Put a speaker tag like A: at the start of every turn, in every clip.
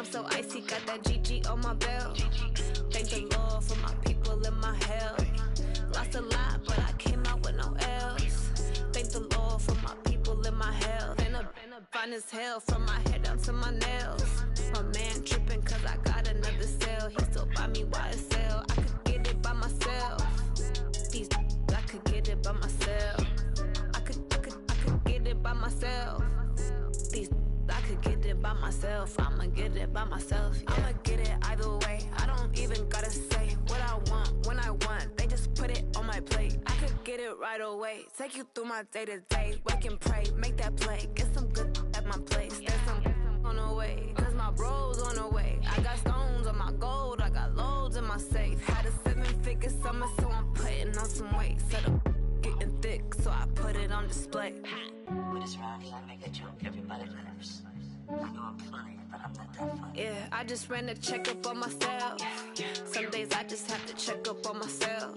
A: I'm so icy, got that GG on my belt. Thank the Lord for my people in my hell. Lost a lot, but I came out with no L's. Thank the Lord for my people in my hell. Been a fine as hell from my head down to my nails. My man tripping cause I got another sale. He still buy me YSL. I could get it by myself. These I could get it by myself. I could get it by myself. These I could get it by myself. I'ma get it by myself. Yeah. I'ma get it either way. I don't even gotta say what I want when I want. They just put it on my plate. I could get it right away. Take you through my day to day. Wake and pray, make that play. Get some good at my place. There's some on the way, cause my bro's on the way. I got stones on my gold. I got loads in my safe. Had a 7-figure summer, so I'm putting on some weight. Set up getting thick, so I put it on display.
B: With this round, I make a joke, everybody laughs. I know I'm funny, but I'm not that funny.
A: Yeah, I just ran a checkup on myself. Some days I just have to check up on myself.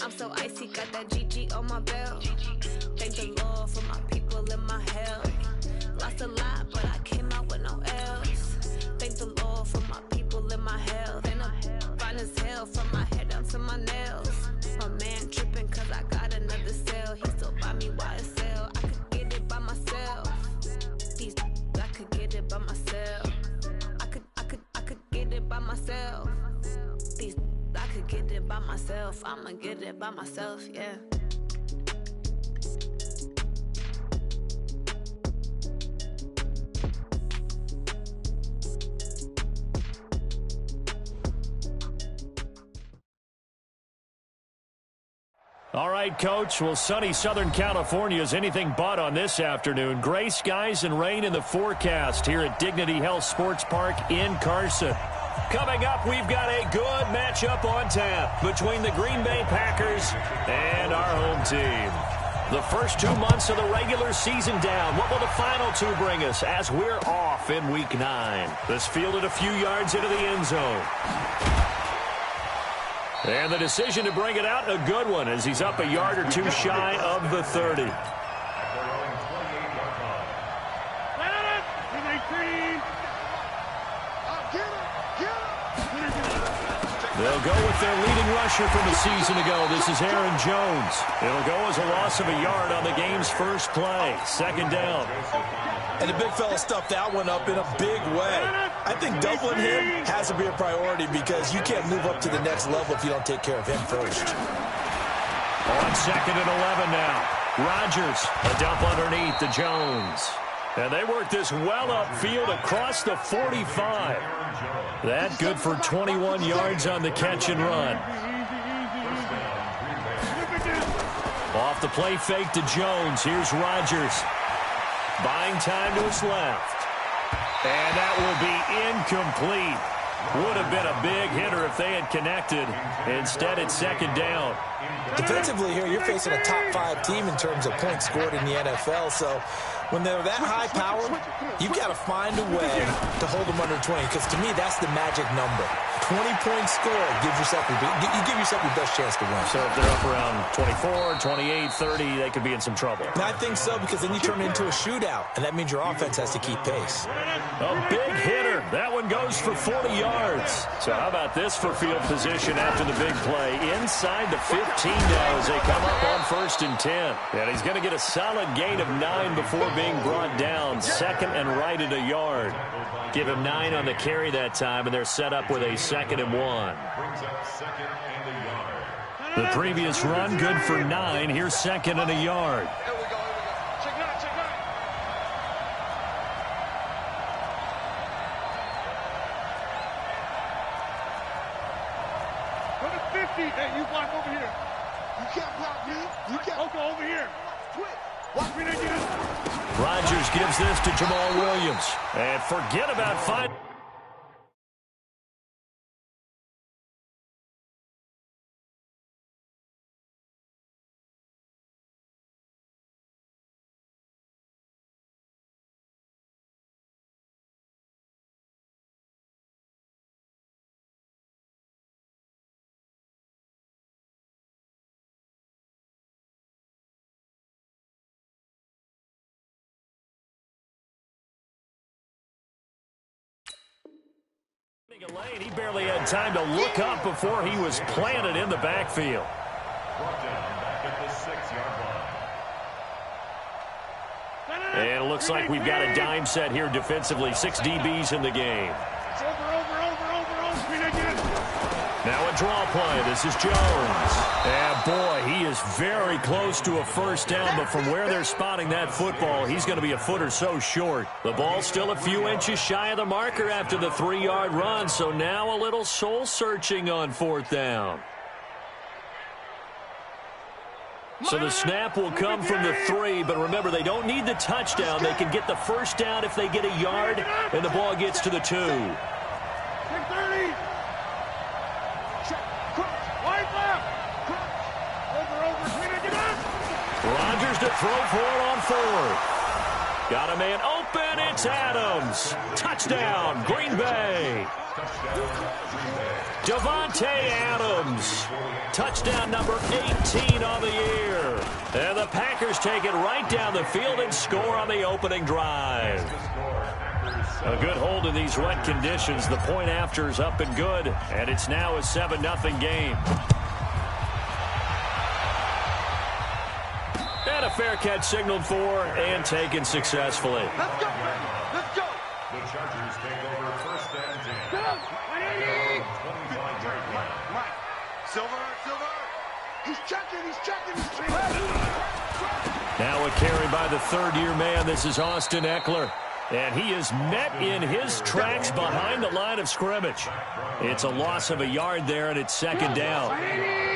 A: I'm so icy, got that GG on my belt. Thank the Lord for my people in my hell. Lost a lot, but I came out with no L's. Thank the Lord for my people in my hell. Been a fine as hell from my head down to my nails. My man tripping cause I got another sale. He still buy me YSL. I could get it by myself. These I could get it by myself. I could get it by myself. These I could get it by myself. I'ma get it by myself, yeah.
C: All right, Coach. Well, sunny Southern California is anything but on this afternoon. Gray skies and rain in the forecast here at Dignity Health Sports Park in Carson. Coming up, we've got a good matchup on tap between the Green Bay Packers and our home team. The first 2 months of the regular season down. What will the final 2 bring us as we're off in Week 9? This fielded a few yards into the end zone. And the decision to bring it out, a good one, as he's up a yard or 2 shy of the 30. They'll go with their leading rusher from a season ago. This is Aaron Jones. It'll go as a loss of a yard on the game's first play. Second down.
D: And the big fella stuffed that one up in a big way. I think doubling him has to be a priority because you can't move up to the next level if you don't take care of him first.
C: On 2nd and 11 now. Rodgers, a dump underneath to Jones. And they work this well upfield across the 45. That good for 21 yards on the catch and run. Off the play fake to Jones. Here's Rodgers. Buying time to his left. And that will be incomplete. Would have been a big hitter if they had connected. Instead, it's second down.
D: Defensively here, you're facing a top 5 team in terms of points scored in the NFL, so when they're that high-powered, you've got to find a way to hold them under 20, because to me, that's the magic number. 20-point score gives yourself you give yourself your best chance to win.
C: So if they're up around 24, 28, 30, they could be in some trouble.
D: I think so, because then you turn it into a shootout, and that means your offense has to keep pace.
C: A big hitter. That one goes for 40 yards. So how about this for field position after the big play? Inside the 15 now as they come up on 1st and 10. And he's going to get a solid gain of 9 before being brought down. Second and right at a yard. Give him 9 on the carry that time, and they're set up with a 2nd and 1. The previous run, good for 9. Here's 2nd and a yard.
E: Go to 50. Hey, you block over here. You can't block me. You can't. Okay, over here. Quick. Block me again.
C: Rodgers gives this to Jamal Williams. And forget about five. A lane. He barely had time to look up before he was planted in the backfield.
F: Brought down back at the 6-yard line.
C: And it looks like we've got a dime set here defensively. 6 DBs in the game.
E: It's over.
C: Now a draw play. This is Jones. And boy, he is very close to a first down, but from where they're spotting that football, he's going to be a foot or so short. The ball's still a few inches shy of the marker after the 3-yard run, so now a little soul-searching on 4th down. So the snap will come from the 3, but remember, they don't need the touchdown. They can get the first down if they get a yard, and the ball gets to the 2.
E: 6:30. Wide left. Over.
C: Rodgers to throw for it on 4th. Got a man open. It's Adams. Touchdown, Green Bay. Devontae Adams. Touchdown number 18 on the year. And the Packers take it right down the field and score on the opening drive. A good hold in these wet conditions. The point after is up and good, and it's now a 7-0 game. And a fair catch signaled for and taken successfully.
E: Let's go.
F: The Chargers take over 1st and 10.
E: Go. 180.
F: 25-yard line.
E: Mike. Silver. He's checking.
C: Now a carry by the 3rd-year man. This is Austin Eckler. And he is met in his tracks behind the line of scrimmage. It's a loss of a yard there, and it's 2nd down.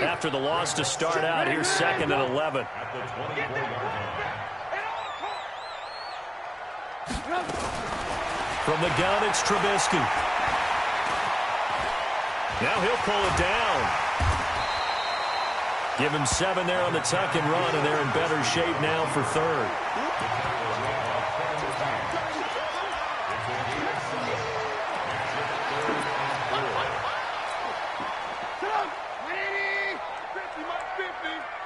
C: After the loss to start out, here's 2nd and 11.
F: At the 24-yard line.
C: From the gun, it's Trubisky. Now he'll pull it down. Give him 7 there on the tuck and run, and they're in better shape now for 3rd.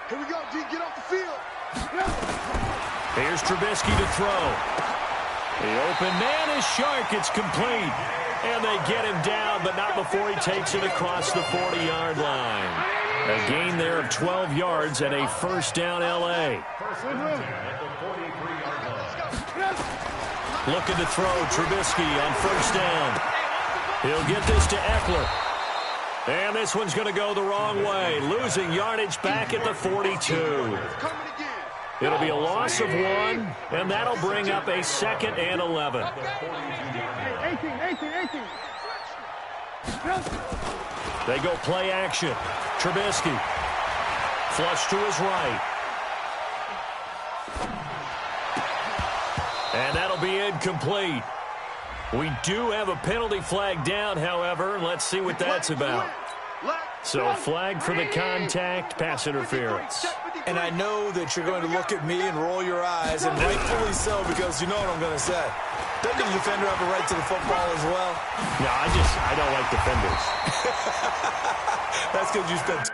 E: Here we go, D. Get off the field.
C: Here's Trubisky to throw. The open man is Shark. It's complete. And they get him down, but not before he takes it across the 40-yard line. A gain there of 12 yards and a first down L.A. Looking to throw Trubisky on first down. He'll get this to Eckler. And this one's going to go the wrong way, losing yardage back at the 42. It'll be a loss of 1, and that'll bring up a 2nd and 11.
E: 18.
C: They go play action. Trubisky. Flush to his right. And that'll be incomplete. We do have a penalty flag down, however. Let's see what that's about. So flag for the contact, pass interference.
D: And I know that you're going to look at me and roll your eyes, and rightfully so, because you know what I'm going to say. Doesn't the defender have a right to the football as well?
C: No, I don't like defenders.
D: That's because you spent...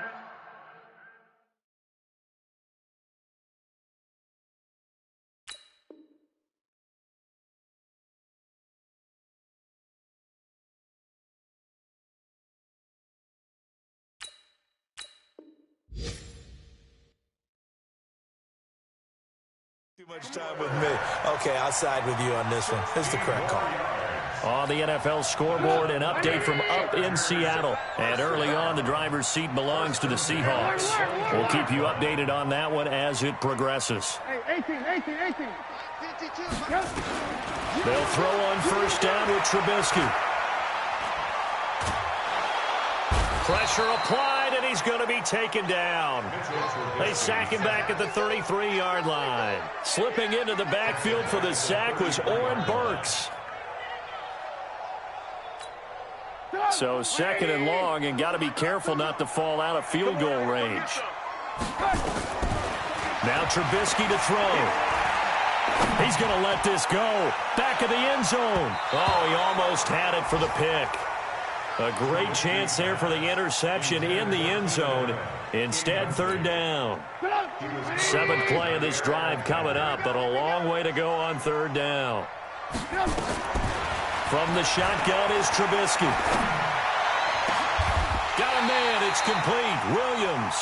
D: Too much time with me. Okay, I'll side with you on this one. It's the correct call.
C: On the NFL scoreboard, an update from up in Seattle. And early on, the driver's seat belongs to the Seahawks. We'll keep you updated on that one as it progresses.
E: 18.
C: They'll throw on first down with Trubisky. Pressure applied, and he's going to be taken down. They sack him back at the 33-yard line. Slipping into the backfield for the sack was Oren Burks. So 2nd and long, and got to be careful not to fall out of field goal range. Now Trubisky to throw. He's going to let this go. Back of the end zone. Oh, he almost had it for the pick. A great chance there for the interception in the end zone. Instead, 3rd down. 7th play of this drive coming up, but a long way to go on 3rd down. From the shotgun is Trubisky. Got a man. It's complete. Williams.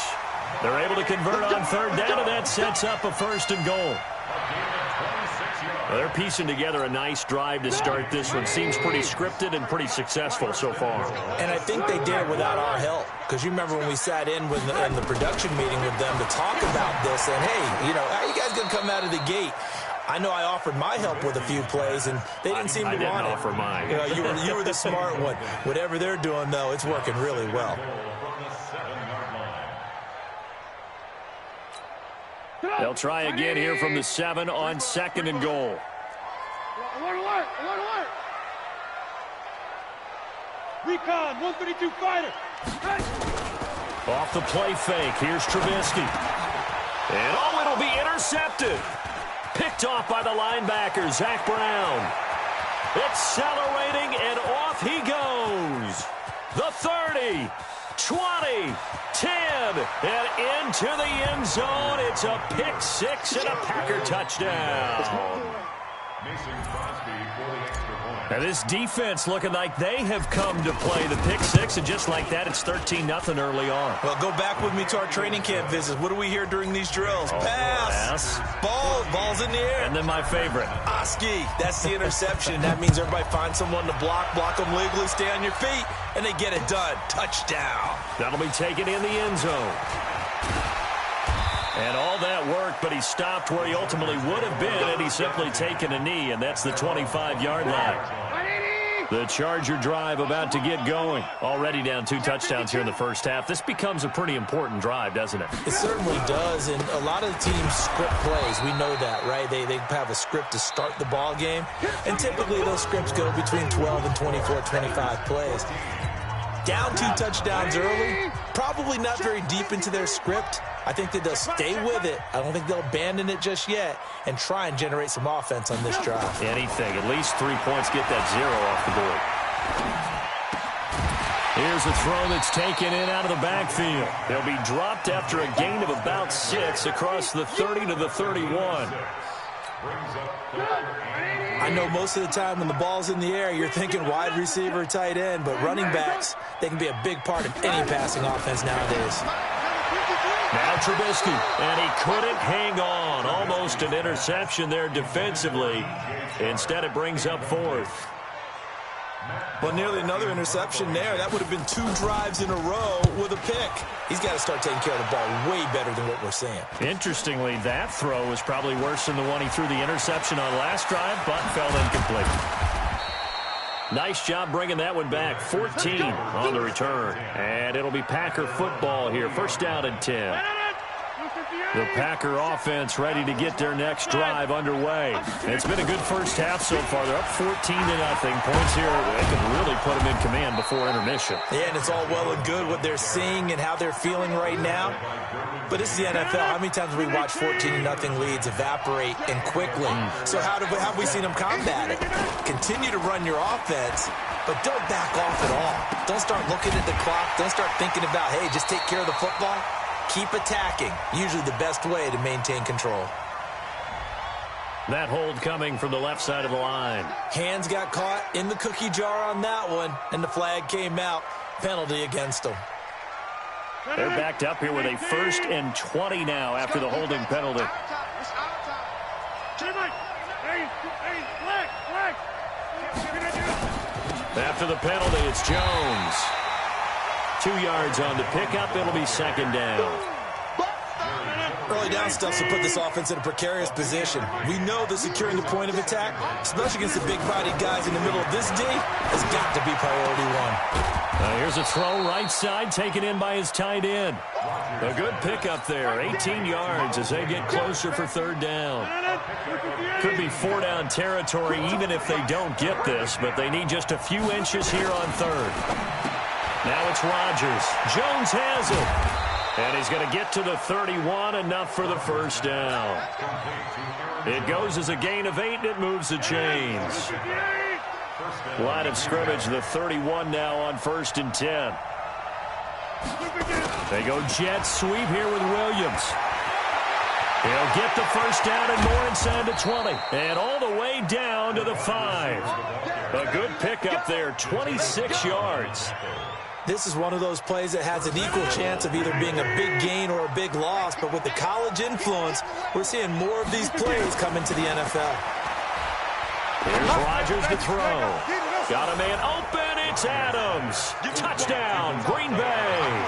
C: They're able to convert on third down, and that sets up a 1st and goal. Well, they're piecing together a nice drive to start this one. Seems pretty scripted and pretty successful so far.
D: And I think they did it without our help. Because you remember when we sat in the production meeting with them to talk about this, and hey, you know, how are you guys going to come out of the gate? I know I offered my help with a few plays, and they didn't seem to want it.
C: I didn't offer mine.
D: You know, you were the smart one. Whatever they're doing, though, it's working really well.
C: They'll try again here from the 7 on 2nd and goal.
E: Alert! Recon, 132 fighter.
C: Off the play fake, here's Trubisky. And it'll be intercepted. Picked off by the linebacker, Zach Brown. Accelerating, and off he goes. The 30, 20, 10, and into the end zone. It's a pick 6 and a Packer touchdown. And this defense looking like they have come to play the pick 6, and just like that, it's 13-0 early on.
D: Well, go back with me to our training camp visits. What do we hear during these drills? Pass. Ball's in the air.
C: And then my favorite.
D: Oski. That's the interception. That means everybody finds someone to block them legally, stay on your feet, and they get it done. Touchdown.
C: That'll be taken in the end zone. And all that work, but he stopped where he ultimately would have been had he simply taken a knee, and that's the 25-yard line. The Charger drive about to get going. Already down 2 touchdowns here in the first half. This becomes a pretty important drive, doesn't it?
D: It certainly does, and a lot of the teams script plays. We know that, right? They have a script to start the ball game, and typically those scripts go between 12 and 24, 25 plays. Down 2 touchdowns early, probably not very deep into their script. I think that they'll stay with it. I don't think they'll abandon it just yet and try and generate some offense on this drive.
C: Anything. At least 3 points, get that 0 off the board. Here's a throw that's taken in out of the backfield. They'll be dropped after a gain of about 6 across the 30 to the 31.
D: I know most of the time when the ball's in the air, you're thinking wide receiver, tight end, but running backs, they can be a big part of any passing offense nowadays.
C: Now Trubisky, and he couldn't hang on. Almost an interception there defensively. Instead, it brings up 4th.
D: Well, nearly another interception there. That would have been 2 drives in a row with a pick. He's got to start taking care of the ball way better than what we're seeing.
C: Interestingly, that throw was probably worse than the one he threw the interception on last drive, but fell incomplete. Nice job bringing that one back. 14 on the return. And it'll be Packer football here. 1st down and 10. The Packer offense ready to get their next drive underway. And it's been a good first half so far. They're up 14-0. Points here, they can really put them in command before intermission.
D: Yeah, and it's all well and good what they're seeing and how they're feeling right now. But this is the NFL. How many times have we watched 14-0 leads evaporate and quickly? So how have we seen them combat it? Continue to run your offense, but don't back off at all. Don't start looking at the clock. Don't start thinking about, hey, just take care of the football. Keep attacking. Usually the best way to maintain control.
C: That hold coming from the left side of the line.
D: Hands got caught in the cookie jar on that one, and the flag came out. Penalty against them.
C: They're backed up here with a 1st and 20 now after the holding penalty. After the penalty, it's Jones. 2 yards on the pickup. It'll be 2nd down.
D: Early down stuff to put this offense in a precarious position. We know that securing the point of attack, especially against the big-bodied guys in the middle of this D, has got to be priority 1.
C: Here's a throw right side taken in by his tight end. A good pickup there. 18 yards as they get closer for 3rd down. Could be 4-down territory even if they don't get this, but they need just a few inches here on 3rd. Now it's Rodgers. Jones has it. And he's going to get to the 31, enough for the 1st down. It goes as a gain of 8, and it moves the chains. Line of scrimmage, the 31 now on 1st and 10. They go jet sweep here with Williams. He'll get the 1st down and more inside the 20. And all the way down to the 5. A good pickup there, 26 yards.
D: This is one of those plays that has an equal chance of either being a big gain or a big loss, but with the college influence, we're seeing more of these plays come into the NFL.
C: Here's Rodgers to throw. Got a man open, it's Adams. Touchdown, Green Bay.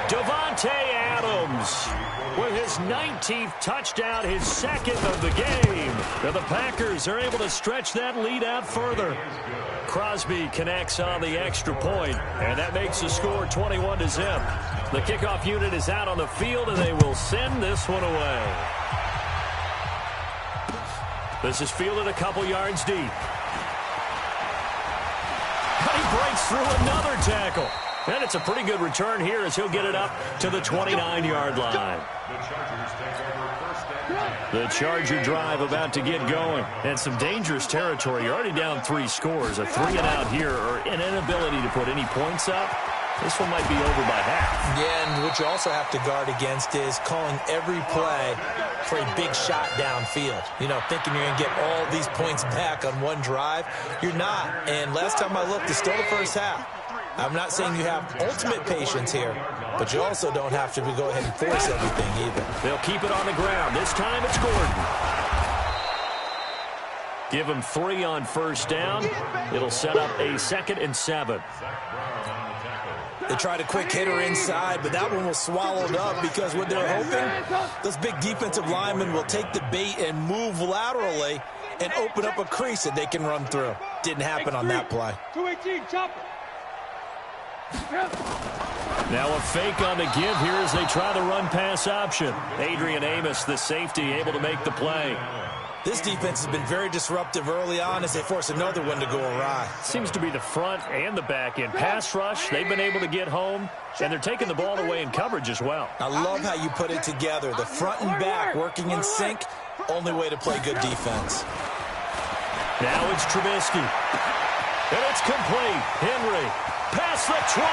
C: Davante Adams with his 19th touchdown, his second of the game. Now the Packers are able to stretch that lead out further. Crosby connects on the extra point, and that makes the score 21-0. The kickoff unit is out on the field, and they will send this one away. This is fielded a couple yards deep. He breaks through another tackle. And it's a pretty good return here as he'll get it up to the 29-yard line. The Charger drive about to get going. And some dangerous territory. You're already down 3 scores. A 3-and-out here or an inability to put any points up. This one might be over by half.
D: Yeah, and what you also have to guard against is calling every play for a big shot downfield. You know, thinking you're going to get all these points back on one drive. You're not. And last time I looked, it's still the first half. I'm not saying you have ultimate patience here, but you also don't have to go ahead and force everything either.
C: They'll keep it on the ground. This time it's Gordon. Give him 3 on first down. It'll set up a 2nd and 7.
D: They tried a quick hitter inside, but that one was swallowed up because what they're hoping, those big defensive linemen will take the bait and move laterally and open up a crease that they can run through. Didn't happen on that play.
E: 218, chopper.
C: Now a fake on the give here as they try the run-pass option. Adrian Amos, the safety, able to make the play.
D: This defense has been very disruptive early on as they force another one to go awry.
C: Seems to be the front and the back end. Pass rush, they've been able to get home, and they're taking the ball away in coverage as well.
D: I love how you put it together. The front and back working in sync, only way to play good defense.
C: Now it's Trubisky. And it's complete. Henry. Past the 20.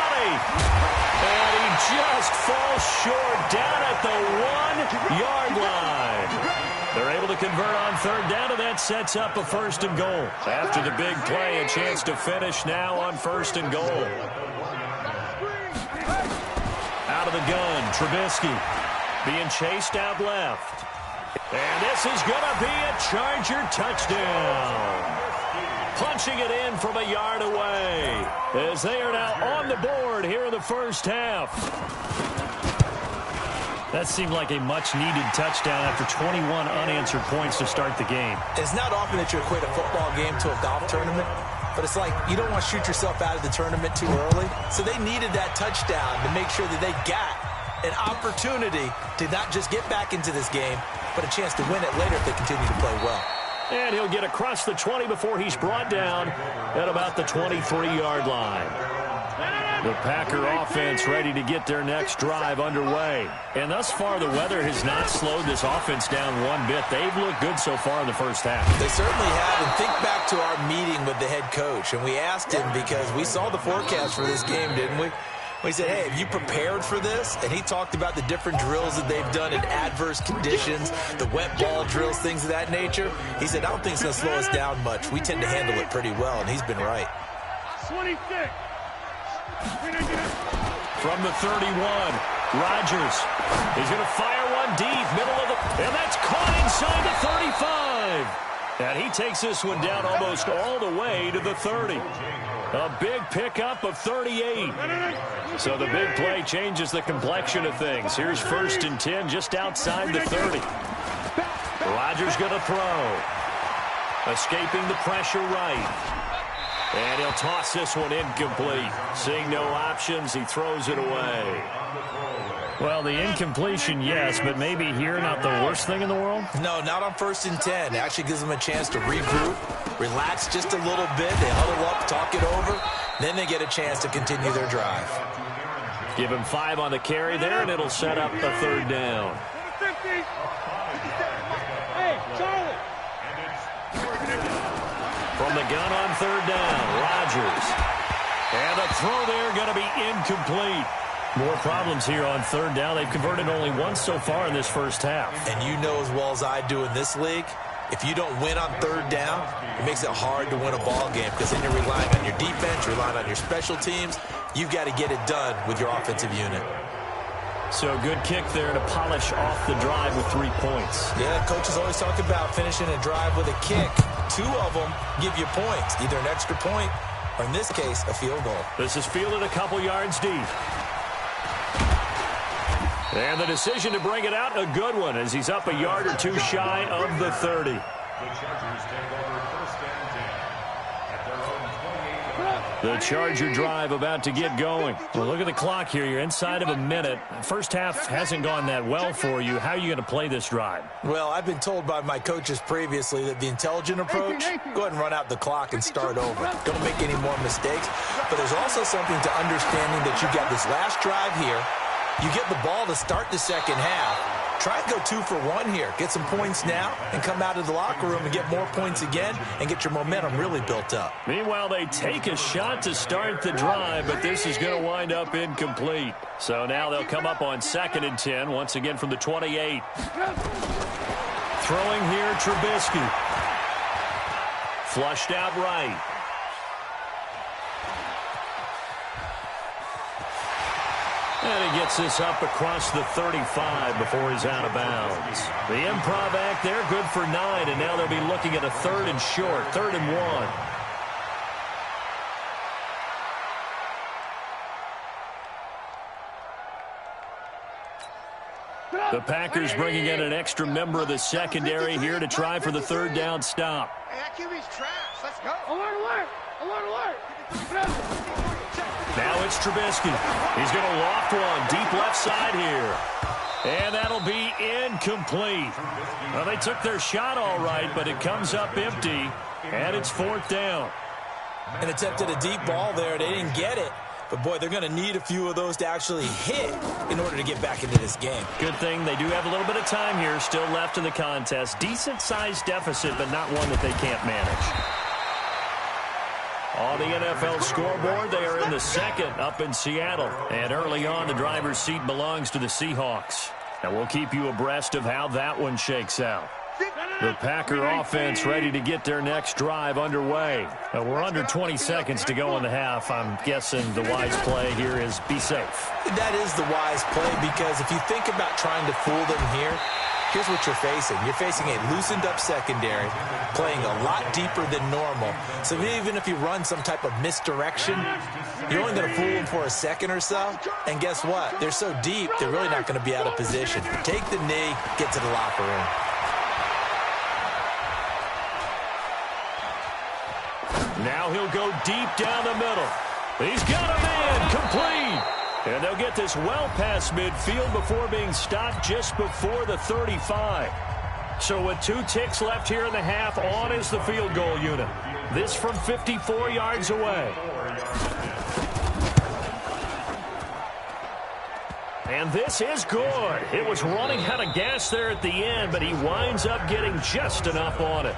C: And he just falls short down at the 1-yard line. They're able to convert on third down, and that sets up a 1st and goal. After the big play, a chance to finish now on 1st and goal. Out of the gun, Trubisky being chased out left. And this is going to be a Charger touchdown. Punching it in from a yard away as they are now on the board here in the first half. That seemed like a much-needed touchdown after 21 unanswered points to start the game.
D: It's not often that you equate a football game to a golf tournament, but it's like you don't want to shoot yourself out of the tournament too early. So they needed that touchdown to make sure that they got an opportunity to not just get back into this game, but a chance to win it later if they continue to play well.
C: And he'll get across the 20 before he's brought down at about the 23-yard line. The Packer offense ready to get their next drive underway. And thus far, the weather has not slowed this offense down one bit. They've looked good so far in the first half.
D: They certainly have. And think back to our meeting with the head coach. And we asked him because we saw the forecast for this game, didn't we? We said, hey, have you prepared for this? And he talked about the different drills that they've done in adverse conditions, the wet ball drills, things of that nature. He said, I don't think it's going to slow us down much. We tend to handle it pretty well, and he's been right.
E: 26.
C: From the 31, Rodgers. He's going to fire one deep, middle of the... And that's caught inside the 35. And he takes this one down almost all the way to the 30. A big pickup of 38. So the big play changes the complexion of things. Here's 1st and 10 just outside the 30. Rodgers going to throw. Escaping the pressure right. And he'll toss this one incomplete. Seeing no options, he throws it away. Well, the incompletion, yes, but maybe here not the worst thing in the world?
D: No, not on 1st and 10. It actually gives them a chance to regroup, relax just a little bit. They huddle up, talk it over. Then they get a chance to continue their drive.
C: Give him 5 on the carry there, and it'll set up a 3rd down.
E: Hey, Charlie.
C: From the gun on 3rd down, Rodgers. And the throw there going to be incomplete. More problems here on 3rd down. They've converted only once so far in this first half.
D: And you know as well as I do in this league, If you don't win on third down, it makes it hard to win a ball game because then you're relying on your defense, you're relying on your special teams. You've got to get it done with your offensive unit.
C: So good kick there to polish off the drive with 3 points.
D: Yeah, coaches always talk about finishing a drive with a kick. 2 of them give you points, either an extra point or, in this case, a field goal.
C: This is fielded a couple yards deep. And the decision to bring it out, a good one, as he's up a yard or 2 shy of the 30.
F: The Chargers take over first and 10 at their own 28.
C: The Charger drive about to get going. Well, look at the clock here. You're inside of a minute. First half hasn't gone that well for you. How are you going to play this drive?
D: Well, I've been told by my coaches previously that the intelligent approach, go ahead and run out the clock and start over. Don't make any more mistakes. But there's also something to understanding that you got this last drive here. You get the ball to start the second half. Try and go 2 for 1 here. Get some points now and come out of the locker room and get more points again and get your momentum really built up.
C: Meanwhile, they take a shot to start the drive, but this is going to wind up incomplete. So now they'll come up on 2nd and 10, once again from the 28. Throwing here, Trubisky. Flushed out right. And he gets this up across the 35 before he's out of bounds. The improv act there, good for 9, and now they'll be looking at a 3rd and short, 3rd and 1. The Packers bringing in an extra member of the secondary here to try for the 3rd down stop.
E: Hey, that QB's trash. Let's go. Alert, alert. Alert, alert.
C: Now it's Trubisky. He's going to loft one deep left side here. And that'll be incomplete. Well, they took their shot all right, but it comes up empty, and it's 4th down.
D: And attempted a deep ball there. They didn't get it. But, boy, they're going to need a few of those to actually hit in order to get back into this game.
C: Good thing they do have a little bit of time here still left in the contest. Decent-sized deficit, but not one that they can't manage. On the NFL scoreboard, they are in the 2nd up in Seattle. And early on, the driver's seat belongs to the Seahawks. And we'll keep you abreast of how that one shakes out. The Packer offense ready to get their next drive underway. We're under 20 seconds to go in the half. I'm guessing the wise play here is be safe.
D: That is the wise play because if you think about trying to fool them here, here's what you're facing. You're facing a loosened-up secondary, playing a lot deeper than normal. So even if you run some type of misdirection, you're only going to fool them for a second or so. And guess what? They're so deep, they're really not going to be out of position. Take the knee, get to the locker room.
C: Now he'll go deep down the middle. He's got a man, complete. And they'll get this well past midfield before being stopped just before the 35. So with 2 ticks left here in the half, on is the field goal unit. This from 54 yards away. And this is good. It was running out of gas there at the end, but he winds up getting just enough on it.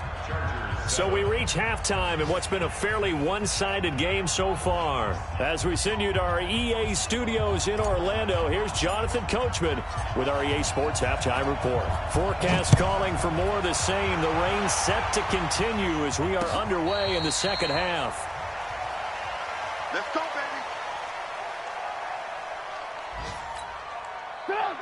C: So we reach halftime in what's been a fairly one-sided game so far. As we send you to our EA studios in Orlando, here's Jonathan Coachman with our EA Sports Halftime Report. Forecast calling for more of the same. The rain set to continue as we are underway in the second half.
E: Let's go,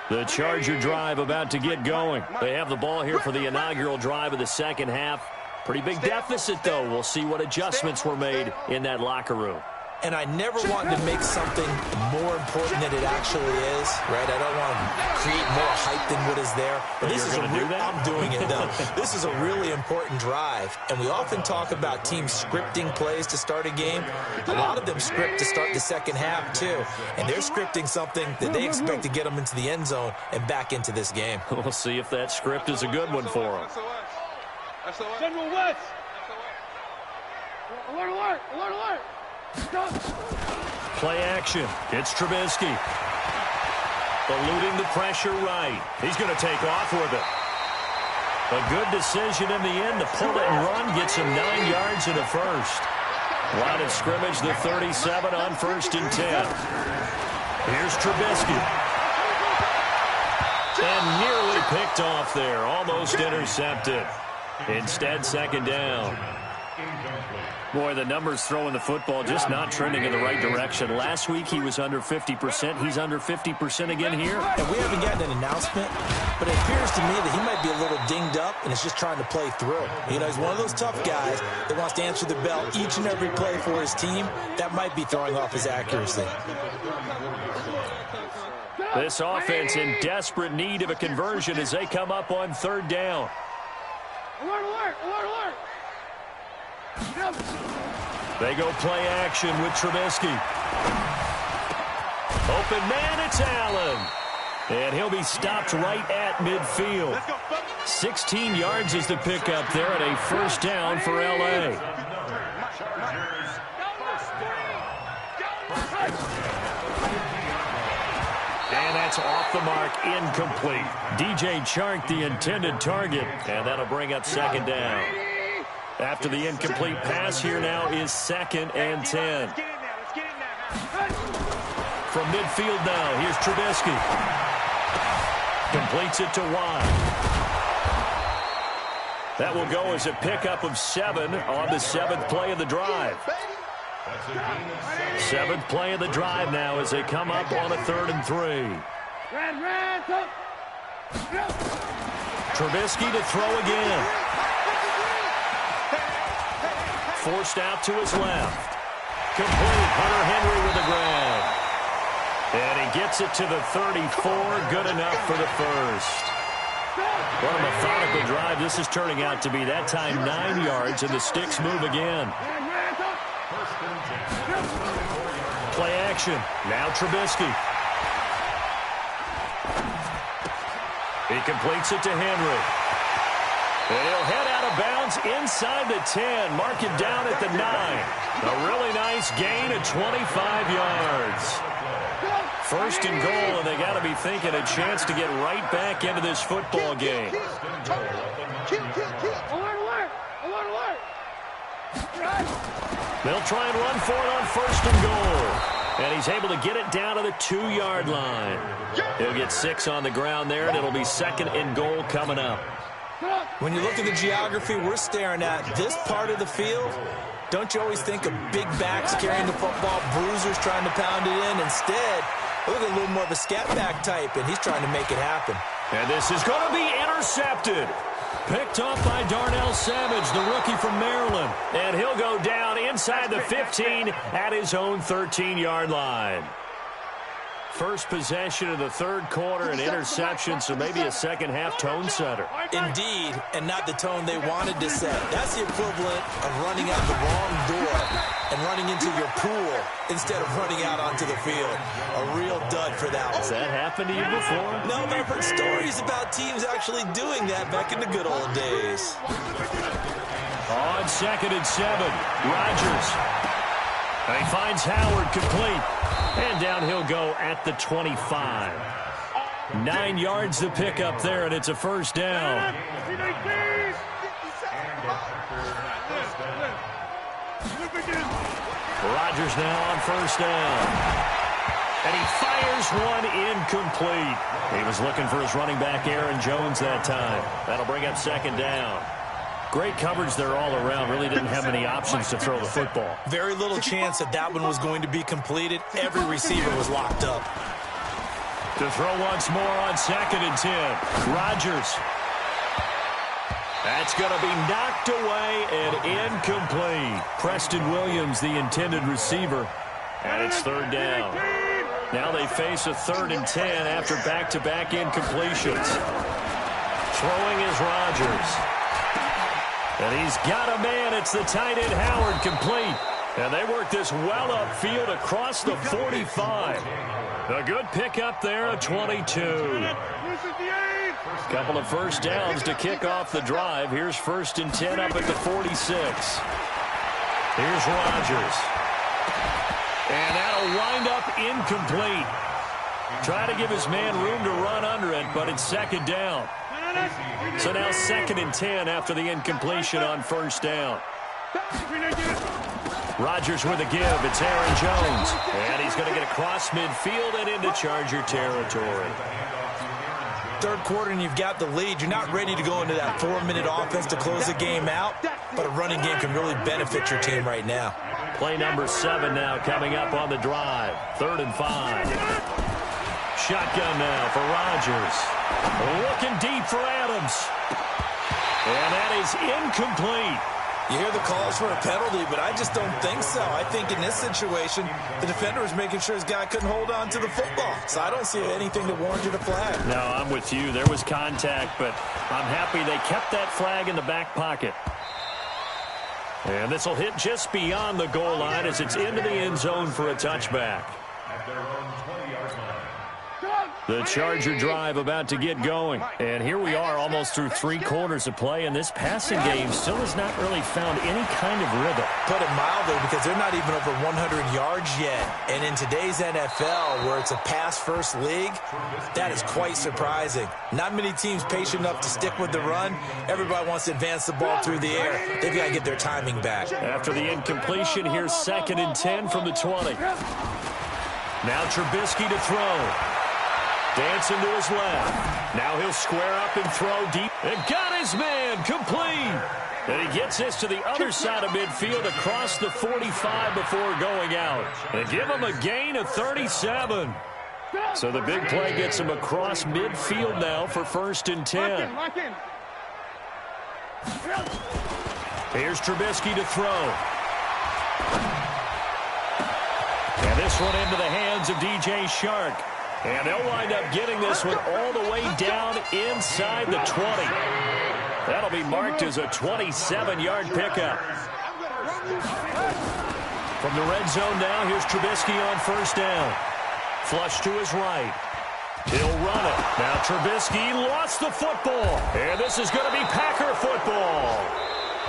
E: baby.
C: The Charger drive about to get going. They have the ball here for the inaugural drive of the second half. Pretty big deficit, though. We'll see what adjustments were made in that locker room.
D: And I never want to make something more important than it actually is, right? I don't want to create more hype than what is there. But this is I'm doing it, though. This is a really important drive. And we often talk about teams scripting plays to start a game. A lot of them script to start the second half, too. And they're scripting something that they expect to get them into the end zone and back into this game.
C: We'll see if that script is a good one for them.
E: General West. Alert, alert, alert, alert.
C: Play action. It's Trubisky. Eluding the pressure right. He's going to take off with it. A good decision in the end to pull it and run. Gets him 9 yards in the first. Line of scrimmage, the 37 on 1st and 10. Here's Trubisky. And nearly picked off there. Almost intercepted. Instead, second down. Boy, the numbers throwing the football just not trending in the right direction. Last week he was under 50%. He's under 50% again here.
D: And we haven't gotten an announcement, but it appears to me that he might be a little dinged up and is just trying to play through. You know, he's one of those tough guys that wants to answer the bell each and every play for his team. That might be throwing off his accuracy.
C: This offense in desperate need of a conversion as they come up on third down.
E: Alert, alert, alert, alert.
C: They go play action with Trubisky. Open man, it's Allen. And he'll be stopped right at midfield. 16 yards is the pickup there at a first down for L.A. And that's off the mark, incomplete. DJ Chark, the intended target, and that'll bring up second down. After the incomplete pass, here now is 2nd and 10. From midfield now, here's Trubisky. Completes it to Watt. That will go as a pickup of 7 on the 7th play of the drive. 7th play of the drive now as they come up on a 3rd and 3. Trubisky to throw again. Forced out to his left. Complete. Hunter Henry with the grab. And he gets it to the 34. Good enough for the first. What a methodical drive this is turning out to be. That time 9 yards, and the sticks move again. Play action. Now Trubisky. He completes it to Henry. And he'll head out of bounds inside the 10. Mark him down at the 9. A really nice gain of 25 yards. First and goal, and they got to be thinking a chance to get right back into this football game. They'll try and run for it on 1st and goal. And he's able to get it down to the 2-yard line. He'll get 6 on the ground there, and it'll be 2nd and goal coming up.
D: When you look at the geography we're staring at, this part of the field, don't you always think of big backs carrying the football, bruisers trying to pound it in? Instead, look at a little more of a scat back type, and he's trying to make it happen.
C: And this is going to be intercepted. Picked off by Darnell Savage, the rookie from Maryland. And he'll go down inside the 15 at his own 13-yard line. First possession of the 3rd quarter, an interception, so maybe a second-half tone setter.
D: Indeed, and not the tone they wanted to set. That's the equivalent of running out the wrong door and running into your pool instead of running out onto the field. A real dud for that one.
C: Has that happened to you before?
D: No, but I've heard stories about teams actually doing that back in the good old days.
C: On 2nd and 7, Rodgers. And he finds Howard complete. And down he'll go at the 25. 9 yards to pick up there, and it's a first down. Rodgers now on 1st down. And he fires one incomplete. He was looking for his running back, Aaron Jones, that time. That'll bring up 2nd down. Great coverage there all around. Really didn't have many options to throw the football.
D: Very little chance that one was going to be completed. Every receiver was locked up.
C: To throw once more on 2nd and 10. Rodgers. That's going to be knocked away and incomplete. Preston Williams, the intended receiver. And it's 3rd down. Now they face a 3rd and 10 after back-to-back incompletions. Throwing is Rodgers. And he's got a man. It's the tight end, Howard, complete. And they work this well upfield across the 45. A good pickup there, a 22. Couple of first downs to kick off the drive. Here's 1st and 10 up at the 46. Here's Rodgers. And that'll wind up incomplete. Try to give his man room to run under it, but it's 2nd down. So now 2nd and 10 after the incompletion on 1st down. Rodgers with a give. It's Aaron Jones. And he's going to get across midfield and into Charger territory.
D: third quarter and you've got the lead, you're not ready to go into that 4-minute offense to close the game out, but a running game can really benefit your team right now.
C: Play number 7 now coming up on the drive. 3rd and 5. Shotgun now for Rodgers. Looking deep for Adams. And that is incomplete.
D: You hear the calls for a penalty, but I just don't think so. I think in this situation, the defender was making sure his guy couldn't hold on to the football. So I don't see anything that warranted a flag.
C: No, I'm with you. There was contact, but I'm happy they kept that flag in the back pocket. And this will hit just beyond the goal line as it's into the end zone for a touchback.
F: At their own 20-yard line.
C: The Charger drive about to get going. And here we are almost through 3 quarters of play, and this passing game still has not really found any kind of rhythm.
D: Put it mildly, because they're not even over 100 yards yet. And in today's NFL, where it's a pass-first league, that is quite surprising. Not many teams patient enough to stick with the run. Everybody wants to advance the ball through the air. They've got to get their timing back.
C: After the incompletion, here's 2nd and 10 from the 20. Now Trubisky to throw. Dancing to his left. Now he'll square up and throw deep. And got his man complete. And he gets this to the other side of midfield across the 45 before going out. And give him a gain of 37. So the big play gets him across midfield now for 1st and 10. Here's Trubisky to throw. And this one into the hands of DJ Shark. And they'll wind up getting this one all the way down inside the 20. That'll be marked as a 27-yard pickup. From the red zone now, here's Trubisky on 1st down. Flush to his right. He'll run it. Now Trubisky lost the football. And this is going to be Packer football.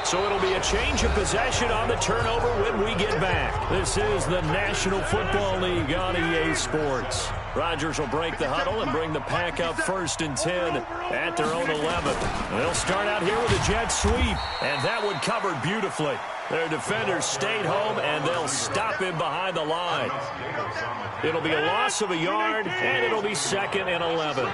C: So it'll be a change of possession on the turnover when we get back. This is the National Football League on EA Sports. Rodgers will break the huddle and bring the Pack up 1st and 10 at their own 11. They'll start out here with a jet sweep, and that one covered beautifully. Their defenders stayed home, and they'll stop him behind the line. It'll be a loss of a yard, and it'll be 2nd and 11.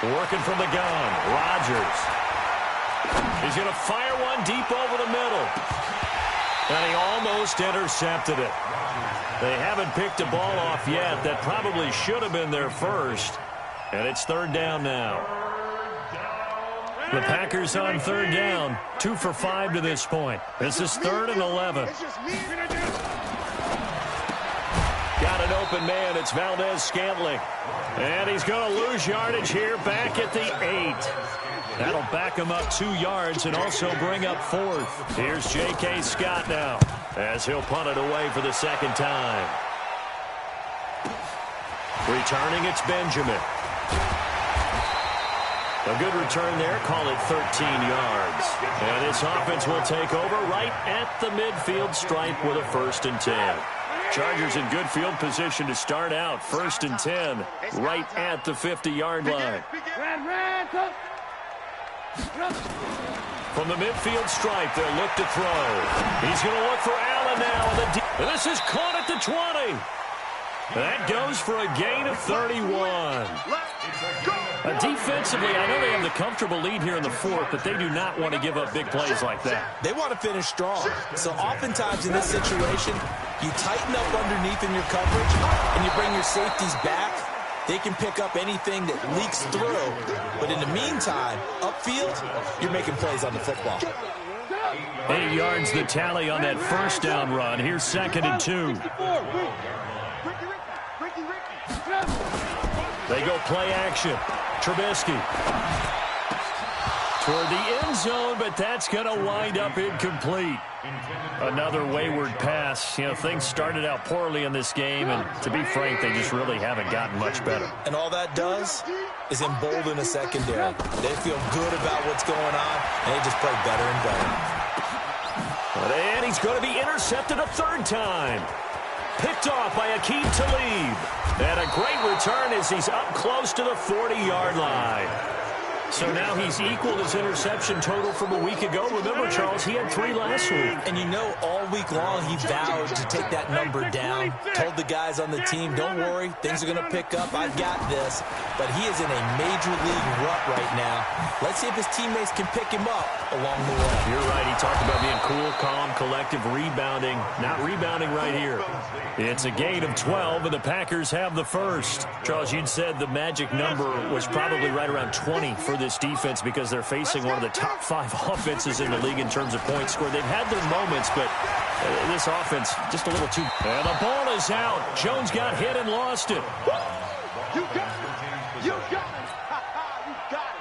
C: Working from the gun, Rodgers. He's going to fire one deep over the middle. And he almost intercepted it. They haven't picked a ball off yet. That probably should have been their first. And it's 3rd down now. The Packers on 3rd down. 2 for 5 to this point. This is 3rd and 11. Got an open man. It's Valdez-Scantling. And he's going to lose yardage here back at the 8. That'll back him up 2 yards and also bring up 4th. Here's J.K. Scott now as he'll punt it away for the 2nd time. Returning, it's Benjamin. A good return there. Call it 13 yards. And this offense will take over right at the midfield stripe with a 1st and 10. Chargers in good field position to start out. 1st and 10 right at the 50-yard line. From the midfield stripe, they'll look to throw. He's going to look for Allen now. And this is caught at the 20. That goes for a gain of 31. Defensively, I know they have the comfortable lead here in the 4th, but they do not want to give up big plays like that.
D: They want to finish strong. So oftentimes in this situation, you tighten up underneath in your coverage, and you bring your safeties back. They can pick up anything that leaks through. But in the meantime, upfield, you're making plays on the football.
C: 8 yards the tally on that 1st down run. Here's 2nd and 2. They go play action. Trubisky. Toward the end zone, but that's going to wind up incomplete. Another wayward pass. You know, things started out poorly in this game, and to be frank, they just really haven't gotten much better.
D: And all that does is embolden a secondary. They feel good about what's going on, and they just play better and better.
C: And he's going to be intercepted a 3rd time. Picked off by Aqib Talib. And a great return as he's up close to the 40-yard line. So now he's equaled his interception total from a week ago. Remember, Charles, he had 3 last week.
D: And you know, all week long he vowed to take that number down. Told the guys on the team, don't worry, things are going to pick up. I've got this. But he is in a major league rut right now. Let's see if his teammates can pick him up along the way.
C: You're right. He talked about being cool, calm, collective, rebounding. Not rebounding right here. It's a gain of 12, and the Packers have the first. Charles, you'd said the magic number was probably right around 20 for this defense because they're facing one of the top 5 offenses in the league in terms of points scored. They've had their moments, but this offense just a little too... And the ball is out. Jones got hit and lost it.
E: You got it. You got it. You got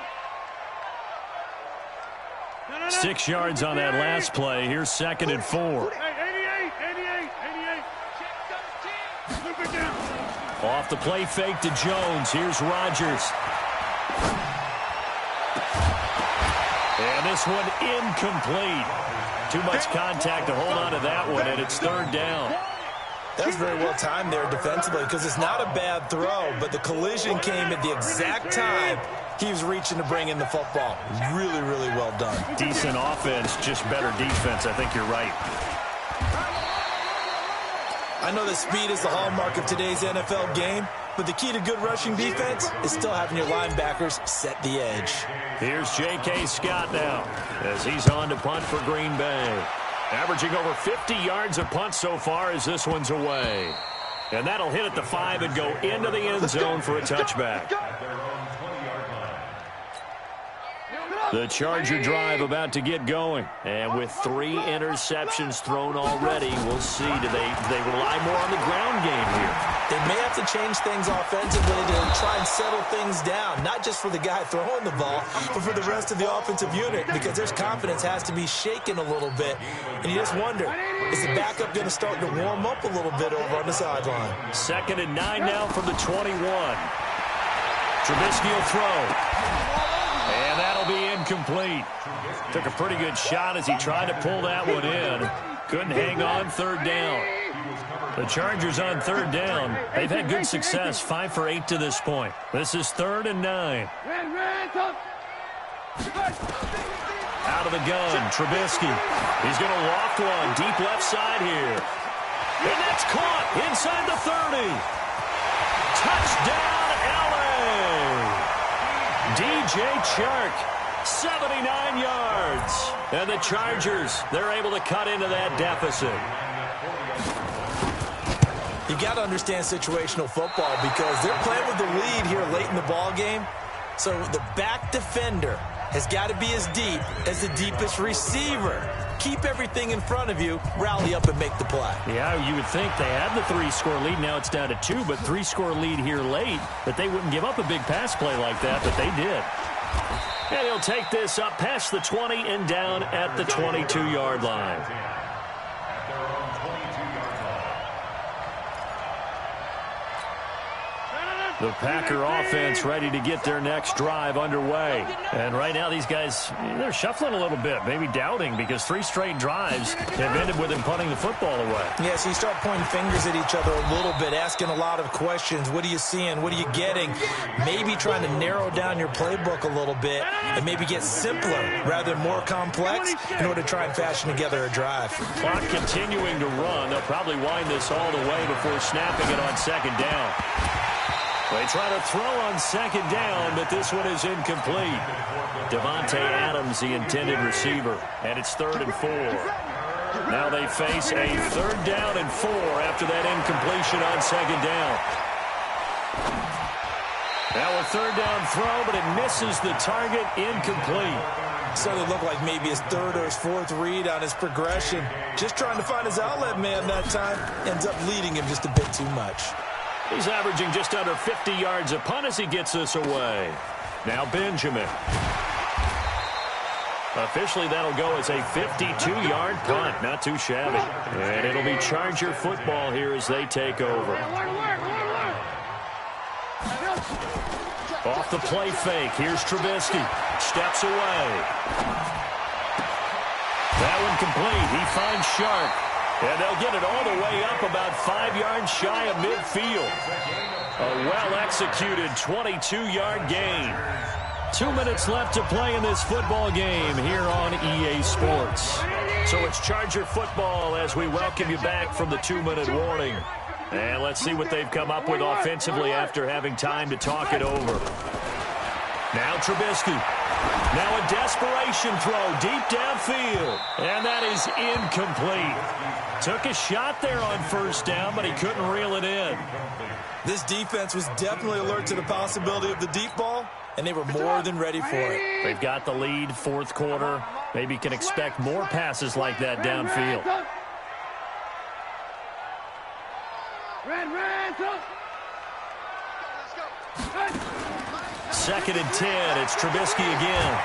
E: it.
C: 6 yards on that last play. Here's 2nd and 4.
E: Hey, 88. Move it down.
C: Off the play fake to Jones. Here's Rodgers. And this one incomplete. Too much contact to hold on to that one, and it's 3rd down.
D: That was very well timed there defensively because it's not a bad throw, but the collision came at the exact time he was reaching to bring in the football. Really, really well done.
C: Decent offense, just better defense. I think you're right.
D: I know that speed is the hallmark of today's NFL game, but the key to good rushing defense is still having your linebackers set the edge.
C: Here's J.K. Scott now as he's on to punt for Green Bay. Averaging over 50 yards a punt so far as this one's away. And that'll hit at the 5 and go into the end zone for a touchback. The Charger drive about to get going. And with 3 interceptions thrown already, we'll see. Do they rely more on the ground game here?
D: They may have to change things offensively to try and settle things down, not just for the guy throwing the ball, but for the rest of the offensive unit, because their confidence has to be shaken a little bit. And you just wonder, is the backup going to start to warm up a little bit over on the sideline?
C: 2nd and 9 now from the 21. Trubisky will throw. And that'll be incomplete. Took a pretty good shot as he tried to pull that one in. Couldn't hang on 3rd down. The Chargers on 3rd down. They've had good success, 5 for 8 to this point. This is 3rd and 9. Out of the gun, Trubisky. He's going to loft one deep left side here. And that's caught inside the 30. Touchdown, LA! DJ Chark, 79 yards. And the Chargers, they're able to cut into that deficit.
D: You got to understand situational football because they're playing with the lead here late in the ball game. So the back defender has got to be as deep as the deepest receiver. Keep everything in front of you, rally up and make the play.
C: Yeah, you would think they had the 3-score lead. Now it's down to 2, but 3-score lead here late. But they wouldn't give up a big pass play like that, but they did. And he'll take this up past the 20 and down at the 22-yard line. The Packer offense ready to get their next drive underway. And right now these guys, they're shuffling a little bit, maybe doubting, because 3 straight drives have ended with them punting the football away.
D: Yeah, so you start pointing fingers at each other a little bit, asking a lot of questions. What are you seeing? What are you getting? Maybe trying to narrow down your playbook a little bit and maybe get simpler rather than more complex in order to try and fashion together a drive.
C: Clock continuing to run. They'll probably wind this all the way before snapping it on 2nd down. They try to throw on 2nd down, but this one is incomplete. Devontae Adams, the intended receiver, and it's 3rd and 4. Now they face a 3rd down and 4 after that incompletion on 2nd down. Now a 3rd down throw, but it misses the target, incomplete.
D: So it looked like maybe his 3rd or his 4th read on his progression. Just trying to find his outlet man that time. Ends up leading him just a bit too much.
C: He's averaging just under 50 yards a punt as he gets this away. Now Benjamin. Officially, that'll go as a 52-yard punt. Not too shabby. And it'll be Charger football here as they take over. Off the play fake. Here's Trubisky. Steps away. That one complete. He finds Sharp. And they'll get it all the way up about 5 yards shy of midfield. A well-executed 22-yard gain. 2 minutes left to play in this football game here on EA Sports. So it's Charger football as we welcome you back from the 2-minute warning. And let's see what they've come up with offensively after having time to talk it over. Now Trubisky. Now a desperation throw deep downfield. And that is incomplete. Took a shot there on first down, but he couldn't reel it in.
D: This defense was definitely alert to the possibility of the deep ball, and they were more than ready for it.
C: They've got the lead, fourth quarter. Maybe can expect more passes like that downfield. Second and 10. It's Trubisky again.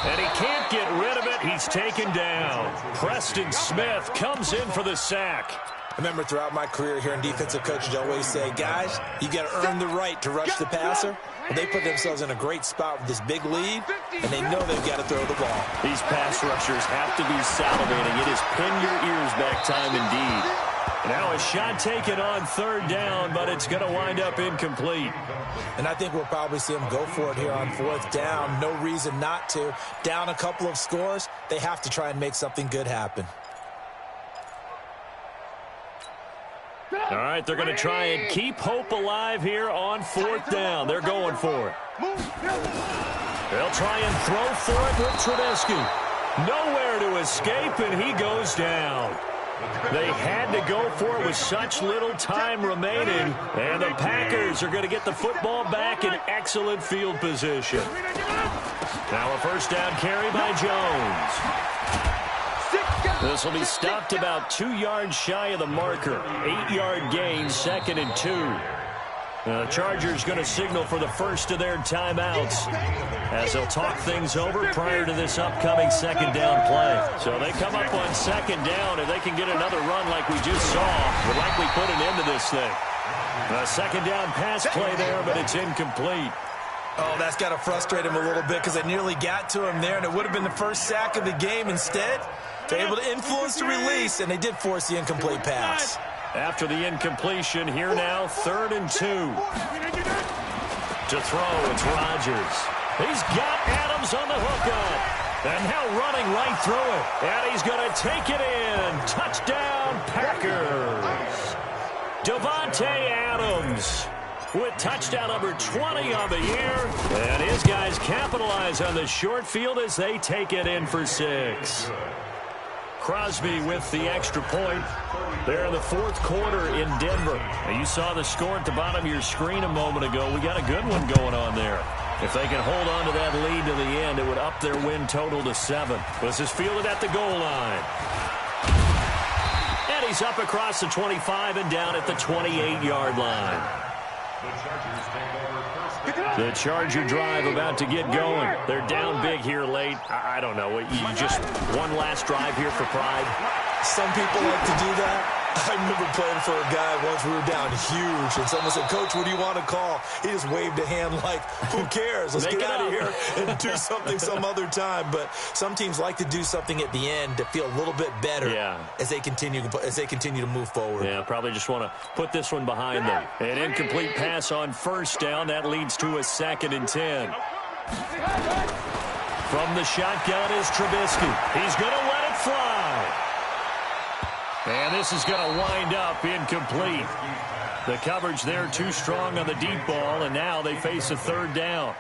C: And he can't get rid of it. He's taken down. Preston Smith comes in for the sack.
D: I remember throughout my career hearing defensive coaches always say, guys, you got to earn the right to rush the passer. But they put themselves in a great spot with this big lead, and they know they've got to throw the ball.
C: These pass rushers have to be salivating. It is pin your ears back time indeed. Now a shot taken on third down, but it's going to wind up incomplete.
D: And I think we'll probably see them go for it here on fourth down. No reason not to. Down a couple of scores, they have to try and make something good happen.
C: All right, they're going to try and keep hope alive here on fourth down. They're going for it. They'll try and throw for it with Trubisky. Nowhere to escape, and he goes down. They had to go for it with such little time remaining, and the Packers are going to get the football back in excellent field position. Now a first down carry by Jones. This will be stopped about 2 yards shy of the marker. 8-yard gain, second and 2. The Chargers going to signal for the first of their timeouts as they'll talk things over prior to this upcoming second down play. So they come up on second down, and they can get another run like we just saw. Would likely put an end to this thing. A second down pass play there, but it's incomplete.
D: Oh, that's got to frustrate him a little bit because they nearly got to him there, and it would have been the first sack of the game. Instead, they're able to influence the release, and they did force the incomplete pass.
C: After the incompletion, here now, 3rd and 2. To throw, it's Rodgers. He's got Adams on the hookup. And now running right through it. And he's going to take it in. Touchdown, Packers. Davante Adams with touchdown number 20 on the year. And his guys capitalize on the short field as they take it in for 6. Crosby with the extra point there in the fourth quarter in Denver. Now you saw the score at the bottom of your screen a moment ago. We got a good one going on there. If they can hold on to that lead to the end, it would up their win total to 7. This is fielded at the goal line. And he's up across the 25 and down at the 28-yard line. The Charger drive about to get going. They're down big here late. I don't know. You just one last drive here for pride?
D: Some people like to do that. I remember playing for a guy once. We were down huge, and someone said, Coach, what do you want to call? He just waved a hand like, who cares? Let's get out of here and do something some other time. But some teams like to do something at the end to feel a little bit better as they continue to move forward.
C: Yeah, probably just want to put this one behind them. An incomplete pass on first down. That leads to a 2nd and 10. From the shotgun is Trubisky. He's going to let it fly. And this is going to wind up incomplete. The coverage there too strong on the deep ball, and now they face a 3rd down.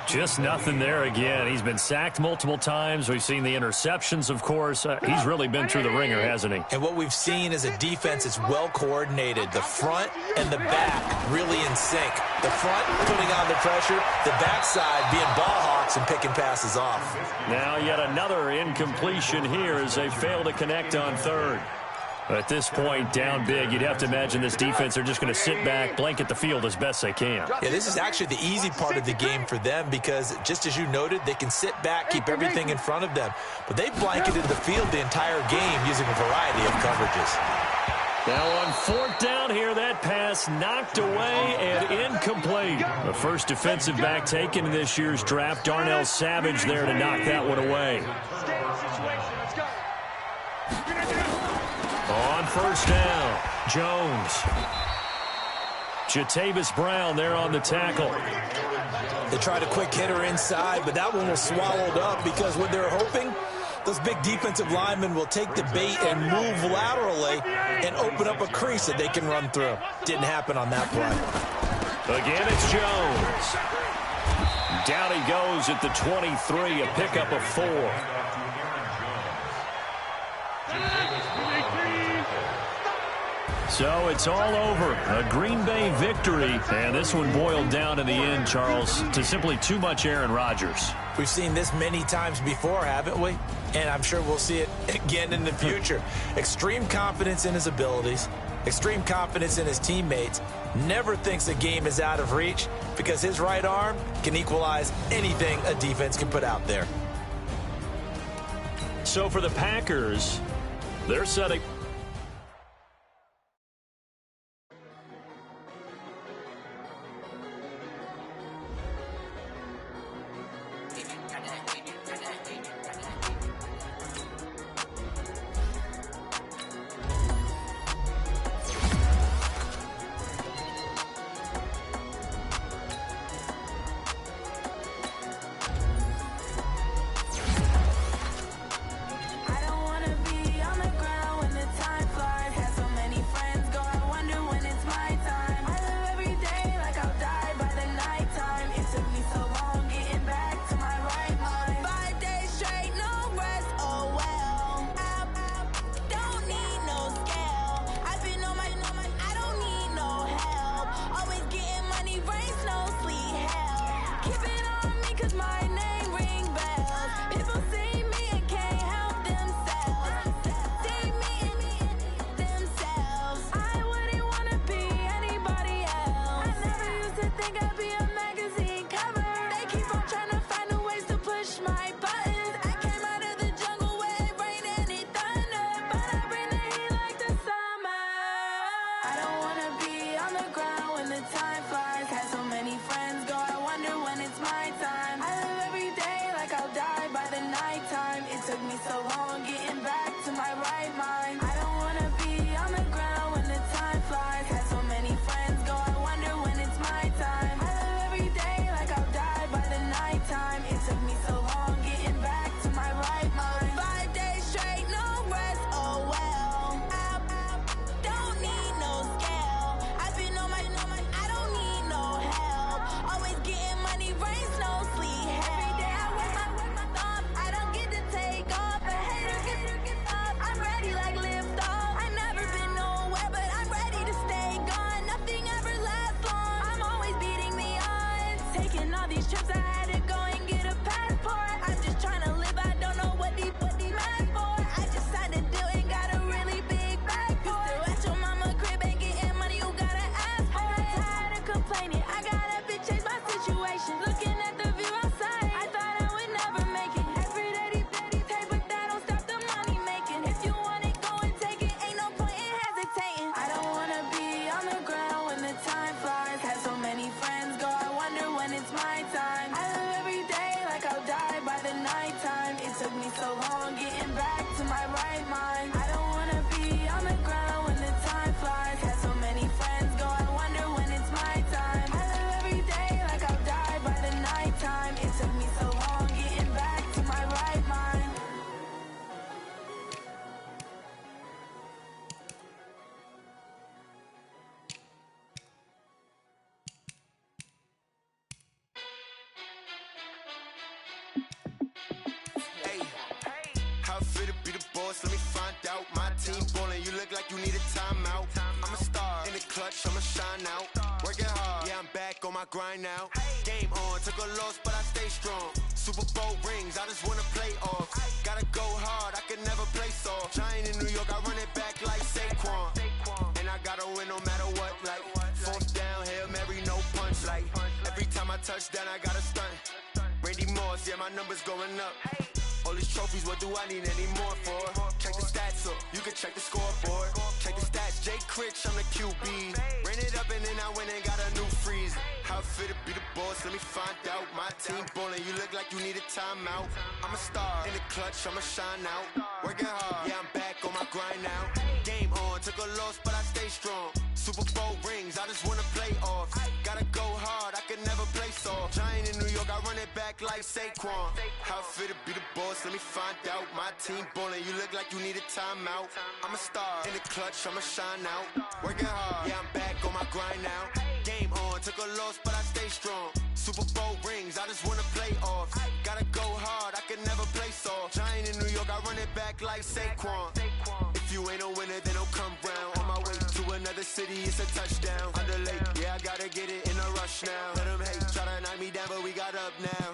C: Just nothing there again. He's been sacked multiple times. We've seen the interceptions, of course. He's really been through the ringer, hasn't he?
D: And what we've seen is a defense that's well coordinated. The front and the back really in sync. The front putting on the pressure, the backside being ball hawks and picking passes off.
C: Now yet another incompletion here as they fail to connect on 3rd. At this point, down big, you'd have to imagine this defense are just going to sit back, blanket the field as best they can.
D: Yeah, this is actually the easy part of the game for them because, just as you noted, they can sit back, keep everything in front of them. But they've blanketed the field the entire game using a variety of coverages.
C: Now on 4th down here, that pass knocked away and incomplete. The first defensive back taken in this year's draft, Darnell Savage there to knock that one away. On first down, Jones. Jatavis Brown there on the tackle.
D: They tried a quick hitter inside, but that one was swallowed up because what they're hoping, those big defensive linemen will take the bait and move laterally and open up a crease that they can run through. Didn't happen on that play.
C: Again, it's Jones. Down he goes at the 23, a pickup of 4. So it's all over. A Green Bay victory. And this one boiled down in the end, Charles, to simply too much Aaron Rodgers.
D: We've seen this many times before, haven't we? And I'm sure we'll see it again in the future. Extreme confidence in his abilities, extreme confidence in his teammates. Never thinks the game is out of reach because his right arm can equalize anything a defense can put out there.
C: So for the Packers, they're setting...
G: Let me find out. My team ballin', you look like you need a timeout. I'm a star in the clutch, I'ma shine out. Working hard, yeah, I'm back on my grind now. Game on, took a loss, but I stay strong. Super Bowl rings, I just wanna play off. Gotta go hard, I can never play soft. Giant in New York, I run it back like Saquon. And I gotta win no matter what, like fourth down, Hail Mary, no punch. Like every time I touch down, I gotta stunt. Randy Moss, yeah, my numbers going up. All these trophies, what do I need any more for? Check the stats up, you can check the scoreboard. Check the stats, Jay Critch, I'm the QB. Ran it up and then I went and got a new freeze. How fit to be the boss, let me find out. My team ballin', you look like you need a timeout. I'm a star in the clutch, I'ma shine out. Working hard, yeah, I'm back on my grind now. Game on, took a loss, but I stay strong. Super Bowl rings, I just wanna play off. Gotta go hard, I can never play soft. Giant in New York, I run it back like Saquon. How fit to be the boss, let me find out. My team ballin', you look like you need a timeout. I'm a star, in the clutch, I'ma shine out. Working hard, yeah, I'm back on my grind now. Game on, took a loss, but I stay strong. Super Bowl rings, I just wanna play off. Gotta go hard, I can never play soft. Giant in New York, I run it back like Saquon. If you ain't a winner, then don't come round. On my way to another city, it's a touchdown. Underlay, yeah, I gotta get it in a rush now. Let them hate, try to knock me down, but we got up now.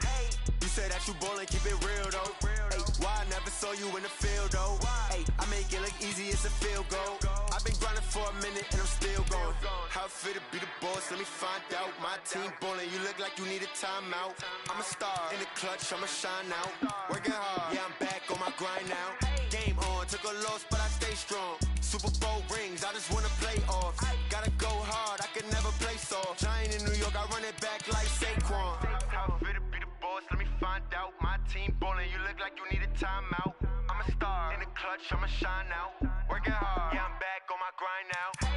G: You say that you ballin', keep it real though. Hey, why I never saw you in the field though? Hey, I make it look easy, it's a field goal. I've been grinding for a minute and I'm still going. How fit to be the boss, let me find out. My team ballin', you look like you need a timeout. I'm a star, in the clutch, I'ma shine out. Working hard, yeah, I'm back on my grind now. Game on, took a loss, but I stay strong. Super Bowl rings, I just wanna play off. Gotta go hard, I can never play soft. Giant in New York, I run it back like Saquon. How fit to be the boss, let me find out. My team ballin', you look like you need a timeout. I'm a star, in the clutch, I'ma shine out. Working hard, yeah, I'm back on my grind now.